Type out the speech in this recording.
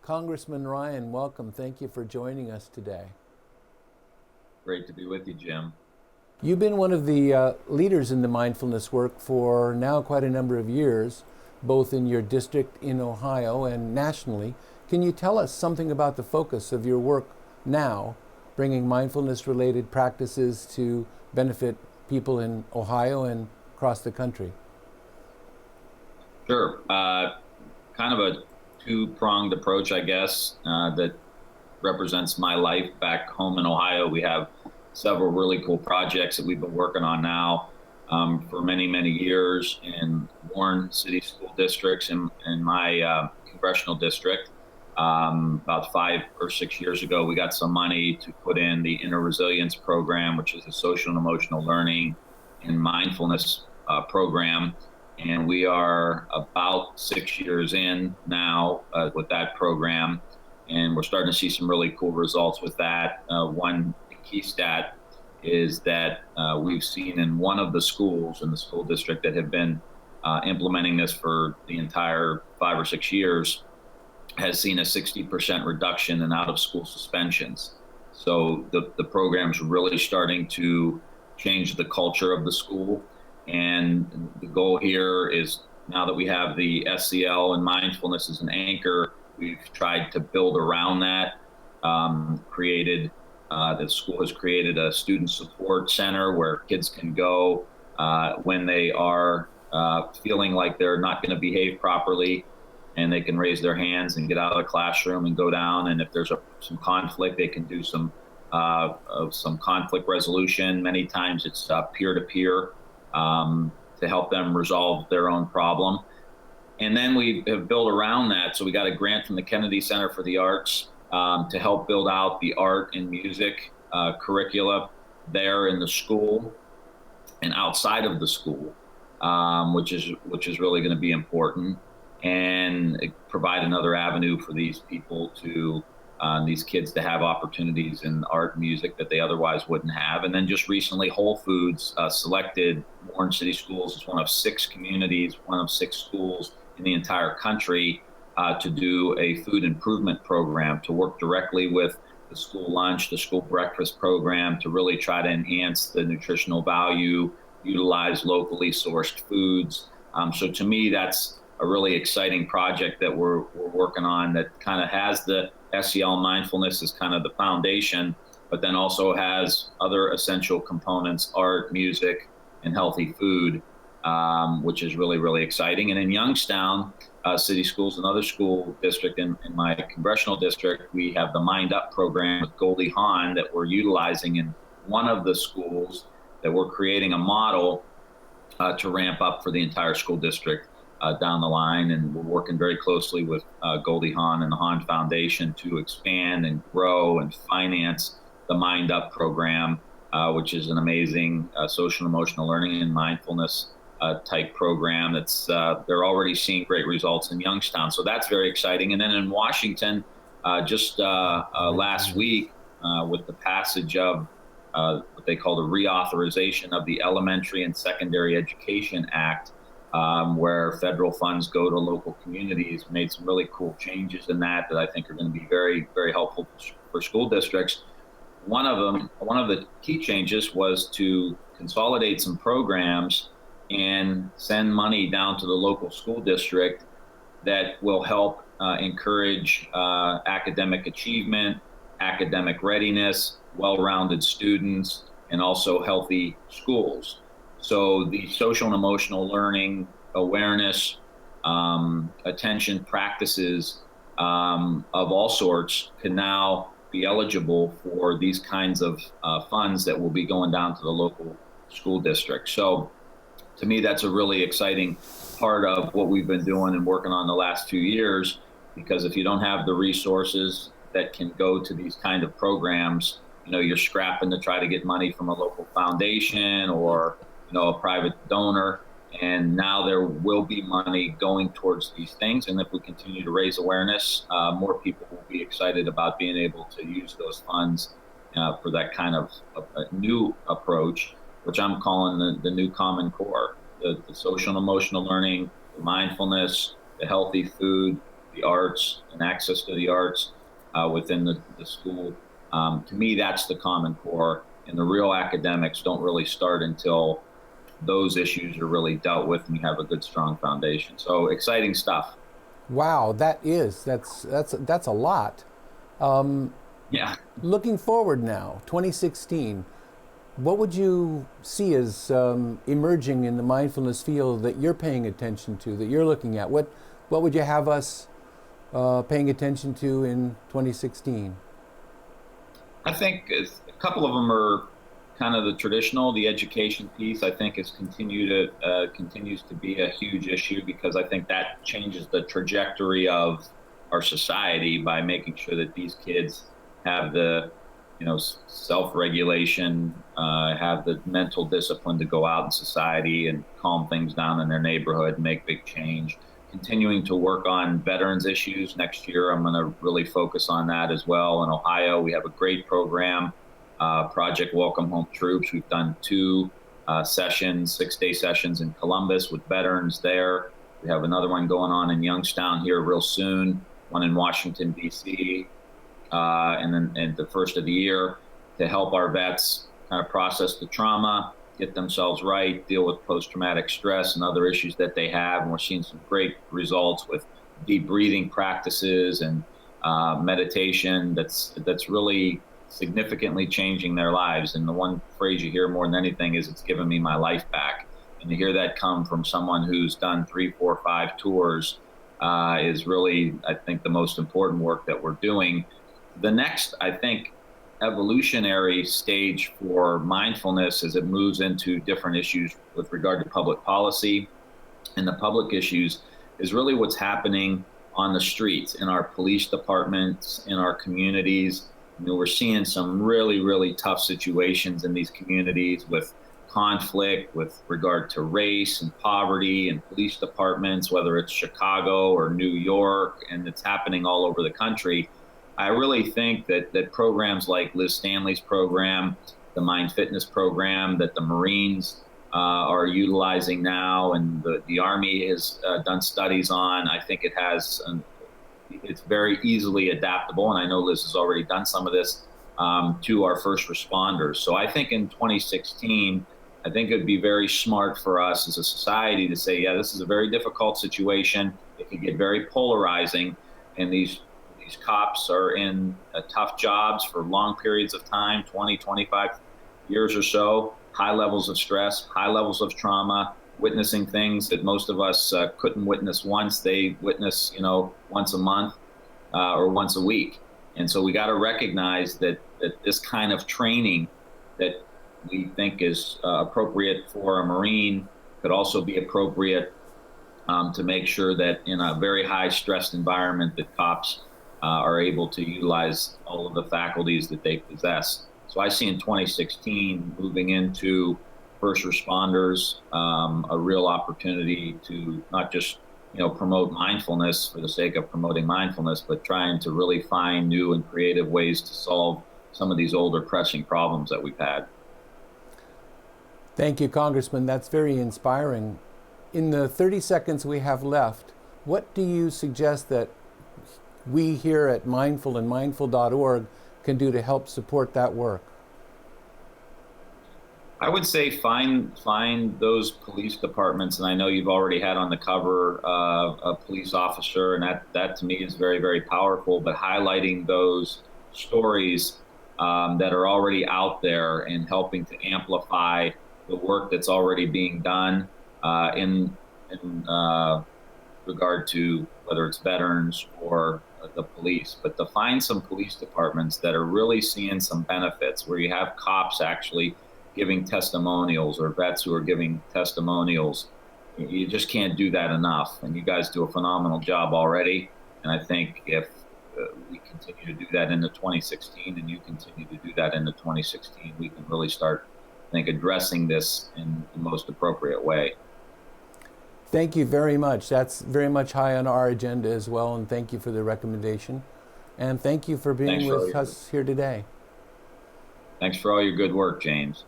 Congressman Ryan, welcome. Thank you for joining us today. Great to be with you, Jim. You've been one of the leaders in the mindfulness work for now quite a number of years, both in your district in Ohio and nationally. Can you tell us something about the focus of your work now, bringing mindfulness-related practices to benefit people in Ohio and across the country? Sure. Kind of a two-pronged approach, I guess, that represents my life back home in Ohio. We have several really cool projects that we've been working on now for many, many years in Warren City School Districts in my congressional district. About 5 or 6 years ago, we got some money to put in the Inner Resilience Program, which is a social and emotional learning and mindfulness program. And we are about 6 years in now with that program. And we're starting to see some really cool results with that. One key stat is that we've seen in one of the schools in the school district that have been implementing this for the entire 5 or 6 years has seen a 60% reduction in out-of-school suspensions. So the program's really starting to change the culture of the school. And the goal here is, now that we have the SEL and mindfulness as an anchor, we've tried to build around that. The school has created a student support center where kids can go when they are feeling like they're not going to behave properly, and they can raise their hands and get out of the classroom and go down. And if there's some conflict, they can do some conflict resolution. Many times it's peer-to-peer to help them resolve their own problem. And then we have built around that. So we got a grant from the Kennedy Center for the Arts to help build out the art and music curricula there in the school and outside of the school, which is really going to be important, and provide another avenue for these people to these kids to have opportunities in art and music that they otherwise wouldn't have. And then just recently, Whole Foods selected Warren City Schools as one of 6 communities, one of 6 schools in the entire country to do a food improvement program, to work directly with the school lunch, the school breakfast program, to really try to enhance the nutritional value, utilize locally sourced foods. So to me, that's a really exciting project that we're working on, that kind of has the SEL mindfulness as kind of the foundation, but then also has other essential components: art, music, and healthy food, which is really, really exciting. And in Youngstown City Schools, another school district in my congressional district, we have the Mind Up program with Goldie Hawn that we're utilizing in one of the schools, that we're creating a model to ramp up for the entire school district down the line. And we're working very closely with Goldie Hawn and the Hawn Foundation to expand and grow and finance the Mind Up program, which is an amazing social and emotional learning and mindfulness type program that's they're already seeing great results in Youngstown. So that's very exciting. And then in Washington, just last week, with the passage of what they call the reauthorization of the Elementary and Secondary Education Act, where federal funds go to local communities, made some really cool changes in that I think are going to be very, very helpful for school districts. One of the key changes was to consolidate some programs and send money down to the local school district that will help encourage academic achievement, academic readiness, well-rounded students, and also healthy schools. So the social and emotional learning, awareness, attention practices of all sorts can now be eligible for these kinds of funds that will be going down to the local school district. So to me, that's a really exciting part of what we've been doing and working on the last 2 years, because if you don't have the resources that can go to these kind of programs, you're scrapping to try to get money from a local foundation or a private donor. And now there will be money going towards these things. And if we continue to raise awareness, more people will be excited about being able to use those funds for that kind of a new approach, which I'm calling the new Common Core, the social and emotional learning, the mindfulness, the healthy food, the arts and access to the arts within the school. To me, that's the Common Core, and the real academics don't really start until those issues are really dealt with and you have a good, strong foundation. So exciting stuff. Wow, that's a lot. Yeah. Looking forward now, 2016, what would you see as emerging in the mindfulness field that you're paying attention to, that you're looking at? What would you have us paying attention to in 2016? I think a couple of them are kind of the traditional. The education piece, I think, continues to be a huge issue, because I think that changes the trajectory of our society by making sure that these kids have the, self-regulation, have the mental discipline to go out in society and calm things down in their neighborhood and make big change. Continuing to work on veterans issues. Next year, I'm going to really focus on that as well. In Ohio, we have a great program, Project Welcome Home Troops. We've done 2 sessions, 6-day sessions in Columbus with veterans there. We have another one going on in Youngstown here real soon, one in Washington, D.C., and then at the first of the year, to help our vets kind of process the trauma, get themselves right, deal with post-traumatic stress and other issues that they have. And we're seeing some great results with deep breathing practices and meditation that's really significantly changing their lives. And the one phrase you hear more than anything is, "It's given me my life back." And to hear that come from someone who's done 3, 4, 5 tours is really, I think, the most important work that we're doing. The next, I think, evolutionary stage for mindfulness as it moves into different issues with regard to public policy and the public issues is really what's happening on the streets, in our police departments, in our communities. We're seeing some really, really tough situations in these communities with conflict with regard to race and poverty and police departments, whether it's Chicago or New York, and it's happening all over the country. I really think that programs like Liz Stanley's program, the Mind Fitness program that the Marines are utilizing now, and the Army has done studies on, I think it's very easily adaptable. And I know Liz has already done some of this to our first responders. So I think in 2016, I think it would be very smart for us as a society to say, yeah, this is a very difficult situation. It could get very polarizing, and these cops are in tough jobs for long periods of time, 20, 25 years or so, high levels of stress, high levels of trauma, witnessing things that most of us couldn't witness once. They witness, once a month or once a week. And so we got to recognize that this kind of training that we think is appropriate for a Marine could also be appropriate to make sure that in a very high stressed environment that cops are able to utilize all of the faculties that they possess. So I see in 2016 moving into first responders a real opportunity to not just promote mindfulness for the sake of promoting mindfulness, but trying to really find new and creative ways to solve some of these older pressing problems that we've had. Thank you, Congressman. That's very inspiring. In the 30 seconds we have left, what do you suggest that we here at Mindful and mindful.org can do to help support that work? I would say find those police departments, and I know you've already had on the cover a police officer, and that to me is very, very powerful, but highlighting those stories that are already out there and helping to amplify the work that's already being done in regard to whether it's veterans or the police, but to find some police departments that are really seeing some benefits, where you have cops actually giving testimonials or vets who are giving testimonials. You just can't do that enough. And you guys do a phenomenal job already. And I think if we continue to do that into 2016 and you continue to do that into 2016, we can really start, I think, addressing this in the most appropriate way. Thank you very much. That's very much high on our agenda as well. And thank you for the recommendation. And thank you for being with us here today. Thanks for all your good work, James.